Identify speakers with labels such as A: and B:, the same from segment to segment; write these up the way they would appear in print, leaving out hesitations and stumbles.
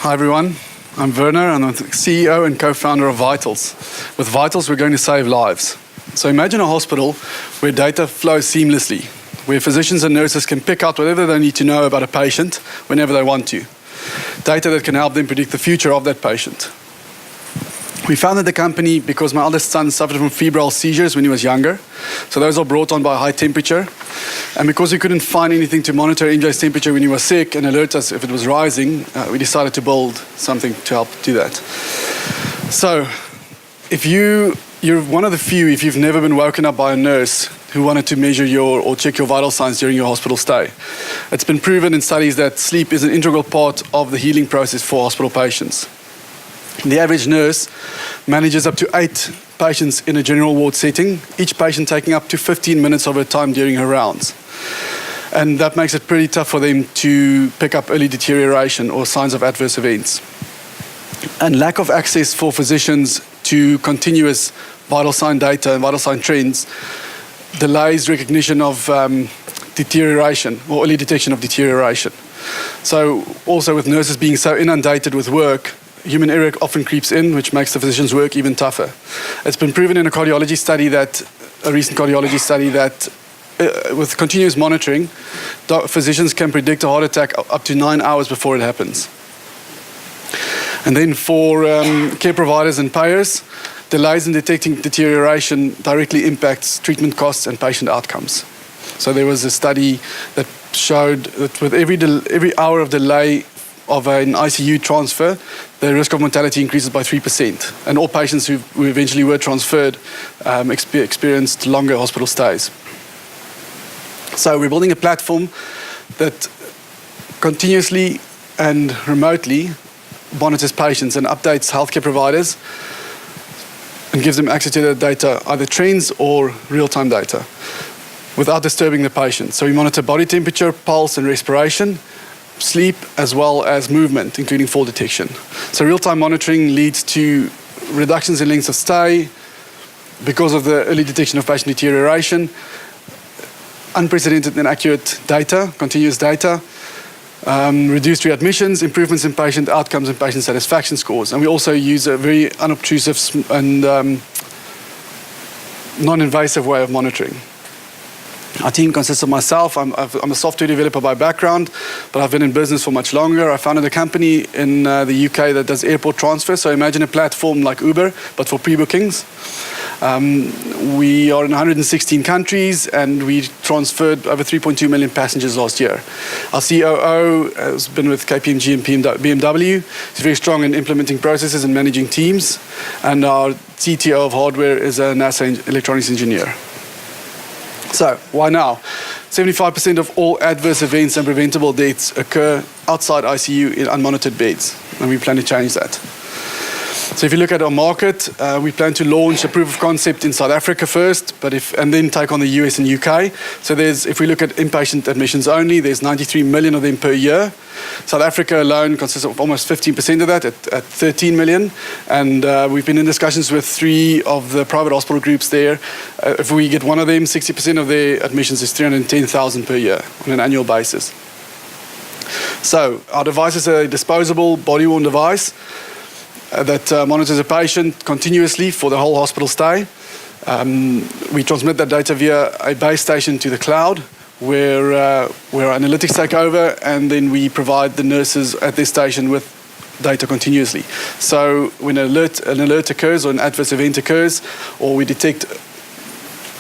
A: Hi everyone, I'm Werner and I'm the CEO and co-founder of Vitls. With Vitls we're going to save lives. So imagine a hospital where data flows seamlessly, where physicians and nurses can pick out whatever they need to know about a patient whenever they want to. Data that can help them predict the future of that patient. We founded the company because my eldest son suffered from febrile seizures when he was younger. So those are brought on by high temperature. And because we couldn't find anything to monitor NJ's temperature when he was sick and alert us if it was rising, we decided to build something to help do that. So if you're one of the few, if you've never been woken up by a nurse who wanted to measure or check your vital signs during your hospital stay. It's been proven in studies that sleep is an integral part of the healing process for hospital patients. The average nurse manages up to 8 patients in a general ward setting, each patient taking up to 15 minutes of her time during her rounds. And that makes it pretty tough for them to pick up early deterioration or signs of adverse events. And lack of access for physicians to continuous vital sign data and vital sign trends delays recognition of deterioration or early detection of deterioration. So also with nurses being so inundated with work, human error often creeps in, which makes the physician's work even tougher. It's been proven in a recent cardiology study that with continuous monitoring, physicians can predict a heart attack up to 9 hours before it happens. And then for care providers and payers, delays in detecting deterioration directly impacts treatment costs and patient outcomes. So there was a study that showed that with every hour of delay of an ICU transfer, the risk of mortality increases by 3%. And all patients who eventually were transferred experienced longer hospital stays. So we're building a platform that continuously and remotely monitors patients and updates healthcare providers and gives them access to the data, either trends or real-time data, without disturbing the patient. So we monitor body temperature, pulse and respiration, sleep, as well as movement, including fall detection. So real-time monitoring leads to reductions in lengths of stay because of the early detection of patient deterioration, unprecedented and accurate data, continuous data, reduced readmissions, improvements in patient outcomes and patient satisfaction scores. And we also use a very unobtrusive and non-invasive way of monitoring. Our team consists of myself. I'm a software developer by background, but I've been in business for much longer. I founded a company in the UK that does airport transfer. So imagine a platform like Uber, but for pre-bookings. We are in 116 countries, and we transferred over 3.2 million passengers last year. Our COO has been with KPMG and BMW. He's very strong in implementing processes and managing teams. And our CTO of hardware is a NASA electronics engineer. So, why now? 75% of all adverse events and preventable deaths occur outside ICU in unmonitored beds, and we plan to change that. So if you look at our market, we plan to launch a proof of concept in South Africa first, and then take on the US and UK. So if we look at inpatient admissions only, there's 93 million of them per year. South Africa alone consists of almost 15% of that at 13 million. And we've been in discussions with 3 of the private hospital groups there. If we get one of them, 60% of their admissions is 310,000 per year on an annual basis. So our device is a disposable body-worn device that monitors a patient continuously for the whole hospital stay. We transmit that data via a base station to the cloud, where our analytics take over, and then we provide the nurses at this station with data continuously. So when an alert occurs or an adverse event occurs, or we detect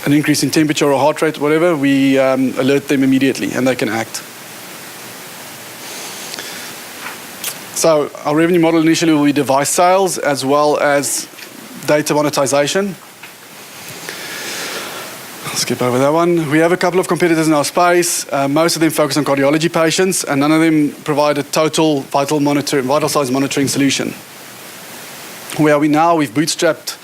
A: an increase in temperature or heart rate, whatever, we alert them immediately and they can act. So our revenue model initially will be device sales as well as data monetization. I'll skip over that one. We have a couple of competitors in our space. Most of them focus on cardiology patients, and none of them provide a total vital signs monitoring solution. Where are we now? We've bootstrapped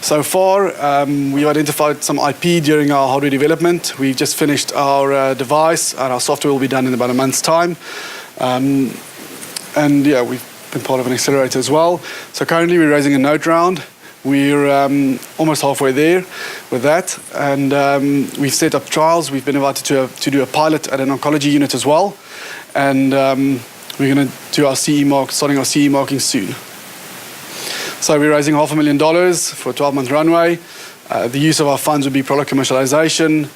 A: so far. We identified some IP during our hardware development. We've just finished our device, and our software will be done in about a month's time. And yeah, we've been part of an accelerator as well. So currently we're raising a note round. We're almost halfway there with that. And we've set up trials. We've been invited to do a pilot at an oncology unit as well. And We're going to do our CE mark, starting our CE marking soon. So we're raising $500,000 for a 12-month runway. The use of our funds would be product commercialization,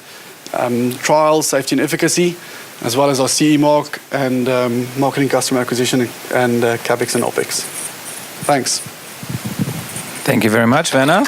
A: trials, safety and efficacy, as well as our CE mark and marketing, customer acquisition, and CapEx and OpEx. Thanks.
B: Thank you very much, Werner.